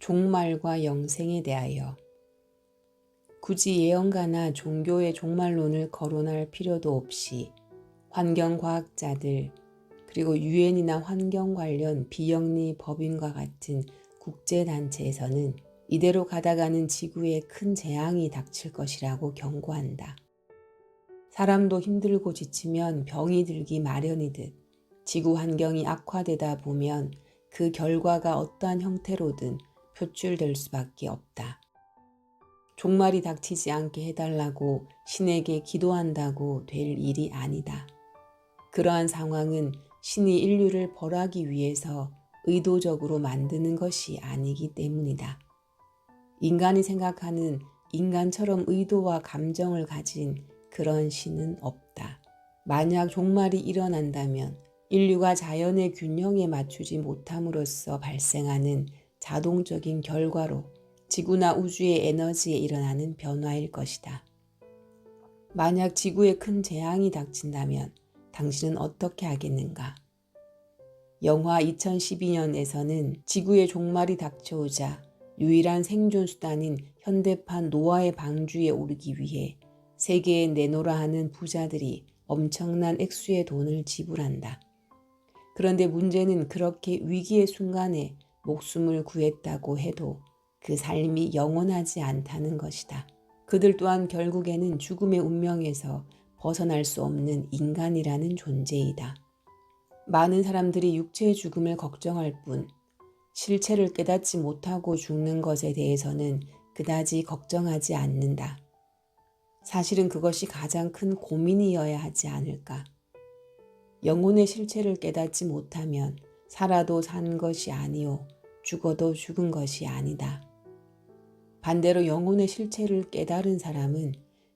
종말과 영생에 대하여. 굳이 예언가나 종교의 종말론을 거론할 필요도 없이 환경과학자들 그리고 유엔이나 환경 관련 비영리 법인과 같은 국제단체에서는 이대로 가다가는 지구에 큰 재앙이 닥칠 것이라고 경고한다. 사람도 힘들고 지치면 병이 들기 마련이듯 지구 환경이 악화되다 보면 그 결과가 어떠한 형태로든 표출될 수밖에 없다. 종말이 닥치지 않게 해달라고 신에게 기도한다고 될 일이 아니다. 그러한 상황은 신이 인류를 벌하기 위해서 의도적으로 만드는 것이 아니기 때문이다. 인간이 생각하는 인간처럼 의도와 감정을 가진 그런 신은 없다. 만약 종말이 일어난다면 인류가 자연의 균형에 맞추지 못함으로써 발생하는 자동적인 결과로 지구나 우주의 에너지에 일어나는 변화일 것이다. 만약 지구에 큰 재앙이 닥친다면 당신은 어떻게 하겠는가? 영화 2012년에서는 지구의 종말이 닥쳐오자 유일한 생존 수단인 현대판 노아의 방주에 오르기 위해 세계에 내놓으라 하는 부자들이 엄청난 액수의 돈을 지불한다. 그런데 문제는 그렇게 위기의 순간에 목숨을 구했다고 해도 그 삶이 영원하지 않다는 것이다. 그들 또한 결국에는 죽음의 운명에서 벗어날 수 없는 인간이라는 존재이다. 많은 사람들이 육체의 죽음을 걱정할 뿐 실체를 깨닫지 못하고 죽는 것에 대해서는 그다지 걱정하지 않는다. 사실은 그것이 가장 큰 고민이어야 하지 않을까. 영혼의 실체를 깨닫지 못하면 살아도 산 것이 아니요 죽어도 죽은 것이 아니다. 반대로 영혼의 실체를 깨달은 사람은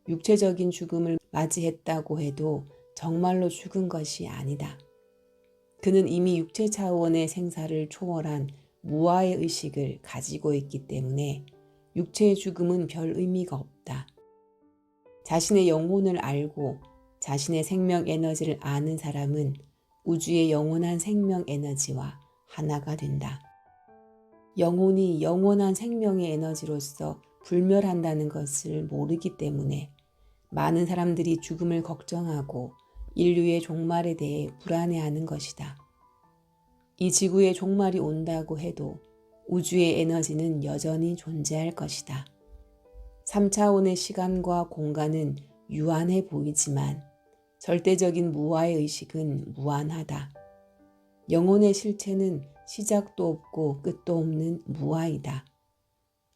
육체적인 죽음을 맞이했다고 해도 정말로 죽은 것이 아니다. 그는 이미 육체 차원의 생사를 초월한 무아의 의식을 가지고 있기 때문에 육체의 죽음은 별 의미가 없다. 자신의 영혼을 알고 자신의 생명 에너지를 아는 사람은 우주의 영원한 생명 에너지와 하나가 된다. 영혼이 영원한 생명의 에너지로서 불멸한다는 것을 모르기 때문에 많은 사람들이 죽음을 걱정하고 인류의 종말에 대해 불안해하는 것이다. 이 지구의 종말이 온다고 해도 우주의 에너지는 여전히 존재할 것이다. 3차원의 시간과 공간은 유한해 보이지만 절대적인 무아의 의식은 무한하다. 영혼의 실체는 시작도 없고 끝도 없는 무아이다.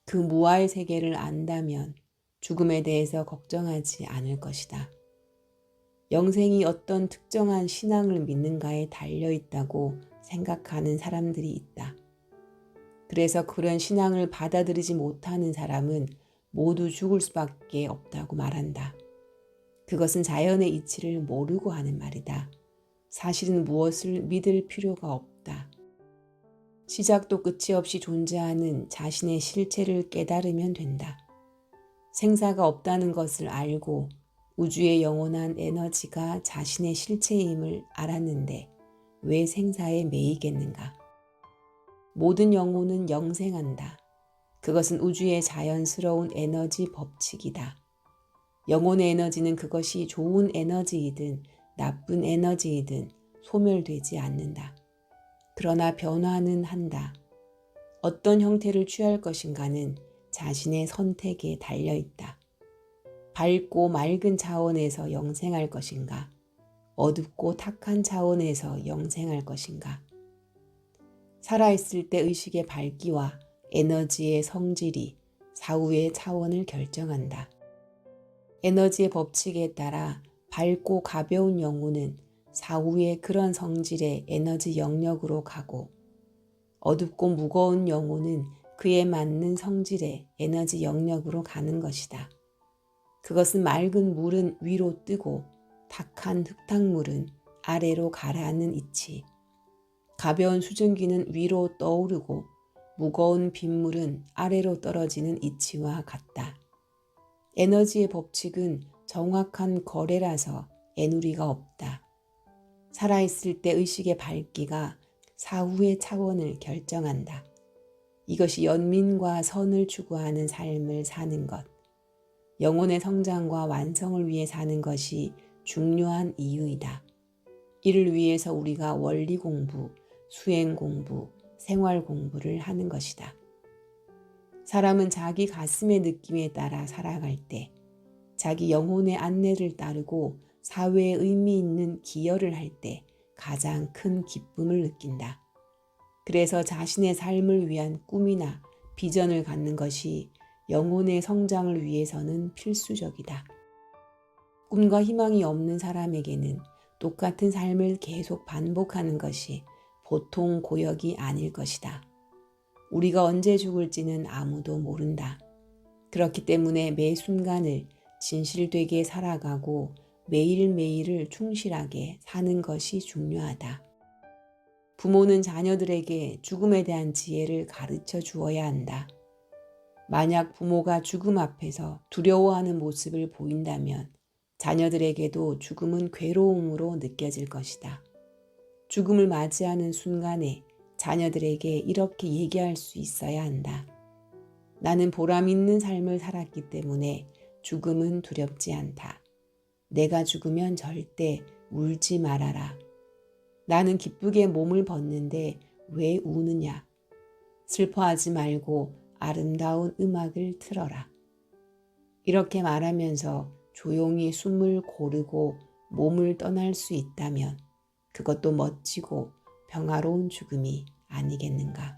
그 무아의 세계를 안다면 죽음에 대해서 걱정하지 않을 것이다. 영생이 어떤 특정한 신앙을 믿는가에 달려있다고 생각하는 사람들이 있다. 그래서 그런 신앙을 받아들이지 못하는 사람은 모두 죽을 수밖에 없다고 말한다. 그것은 자연의 이치를 모르고 하는 말이다. 사실은 무엇을 믿을 필요가 없다. 시작도 끝이 없이 존재하는 자신의 실체를 깨달으면 된다. 생사가 없다는 것을 알고 우주의 영원한 에너지가 자신의 실체임을 알았는데 왜 생사에 매이겠는가? 모든 영혼은 영생한다. 그것은 우주의 자연스러운 에너지 법칙이다. 영혼의 에너지는 그것이 좋은 에너지이든 나쁜 에너지이든 소멸되지 않는다. 그러나 변화는 한다. 어떤 형태를 취할 것인가는 자신의 선택에 달려있다. 밝고 맑은 차원에서 영생할 것인가? 어둡고 탁한 차원에서 영생할 것인가? 살아있을 때 의식의 밝기와 에너지의 성질이 사후의 차원을 결정한다. 에너지의 법칙에 따라 밝고 가벼운 영혼은 사후의 그런 성질의 에너지 영역으로 가고 어둡고 무거운 영혼은 그에 맞는 성질의 에너지 영역으로 가는 것이다. 그것은 맑은 물은 위로 뜨고 탁한 흙탕물은 아래로 가라앉는 이치, 가벼운 수증기는 위로 떠오르고 무거운 빗물은 아래로 떨어지는 이치와 같다. 에너지의 법칙은 정확한 거래라서 애누리가 없다. 살아있을 때 의식의 밝기가 사후의 차원을 결정한다. 이것이 연민과 선을 추구하는 삶을 사는 것, 영혼의 성장과 완성을 위해 사는 것이 중요한 이유이다. 이를 위해서 우리가 원리 공부, 수행 공부, 생활 공부를 하는 것이다. 사람은 자기 가슴의 느낌에 따라 살아갈 때, 자기 영혼의 안내를 따르고 사회에 의미 있는 기여를 할 때 가장 큰 기쁨을 느낀다. 그래서 자신의 삶을 위한 꿈이나 비전을 갖는 것이 영혼의 성장을 위해서는 필수적이다. 꿈과 희망이 없는 사람에게는 똑같은 삶을 계속 반복하는 것이 보통 고역이 아닐 것이다. 우리가 언제 죽을지는 아무도 모른다. 그렇기 때문에 매 순간을 진실되게 살아가고 매일매일을 충실하게 사는 것이 중요하다. 부모는 자녀들에게 죽음에 대한 지혜를 가르쳐 주어야 한다. 만약 부모가 죽음 앞에서 두려워하는 모습을 보인다면 자녀들에게도 죽음은 괴로움으로 느껴질 것이다. 죽음을 맞이하는 순간에 자녀들에게 이렇게 얘기할 수 있어야 한다. 나는 보람 있는 삶을 살았기 때문에 죽음은 두렵지 않다. 내가 죽으면 절대 울지 말아라. 나는 기쁘게 몸을 벗는데 왜 우느냐? 슬퍼하지 말고 아름다운 음악을 틀어라. 이렇게 말하면서 조용히 숨을 고르고 몸을 떠날 수 있다면 그것도 멋지고 평화로운 죽음이 아니겠는가?